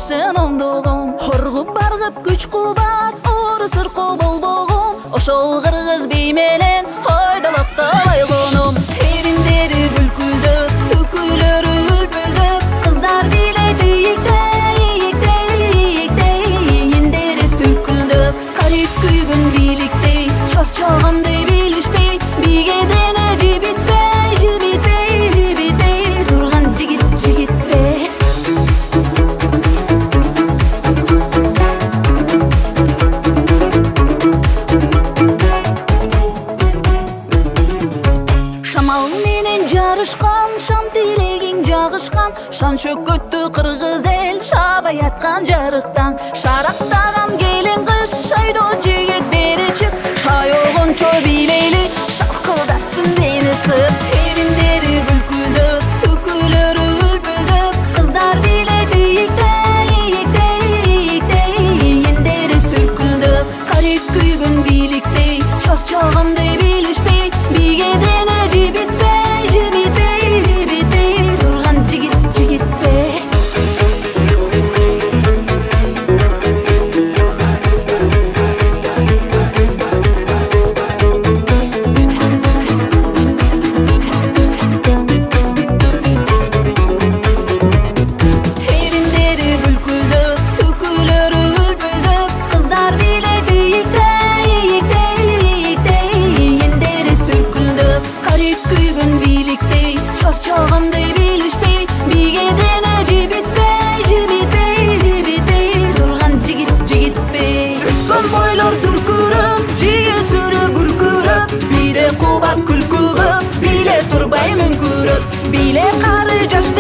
жакшын оңдогом. Хоргуп баргып күч кубат, ору сыркы болбогом. Ошол кыргыз бий менен айдалап тайгоном. Эриндери бүлкүлдөп, үкүлөрү үлпүлдөп, кыздар бийлейди ийиктей, эндери сүкүлдөп, карип күйгөн бийликтей, чарчагандай билишпей, биге дене жибитпей, турган жигитпе. Шамал менен жарышкан, шам тилегиң жагышкан, шан чөкөттү кыргыз эл шабай аткан жарыктан. Шарактаган келин кыз шайдо жигит бери чык, шайогончо бийлейли шакылдасын мени сып. Эриндери бүлкүлдөп, үкүлөрү үлпүлдөп, кыздар бийлейди ийиктей, эндери сүкүлдөп, карип күйгөн бийликтей, чарчагандай билишпей, биге дене жибитпей, турган жигитпе. Эриндери бүлкүлдөп, үкүлөрү үлпүлдөп, кыздар бийлейди ийиктей, эндери сүкүлдөп, карип күйгөн бийликтей, чарчагандай билишпей, биге дене жибитпей, турган жигитпе. Өткөн бойлор дүркүрөп, жиесүрө күркүрөп, бийле кубат күлкүгөп, бийле турбай мүңкүрөп, бийле кары жашты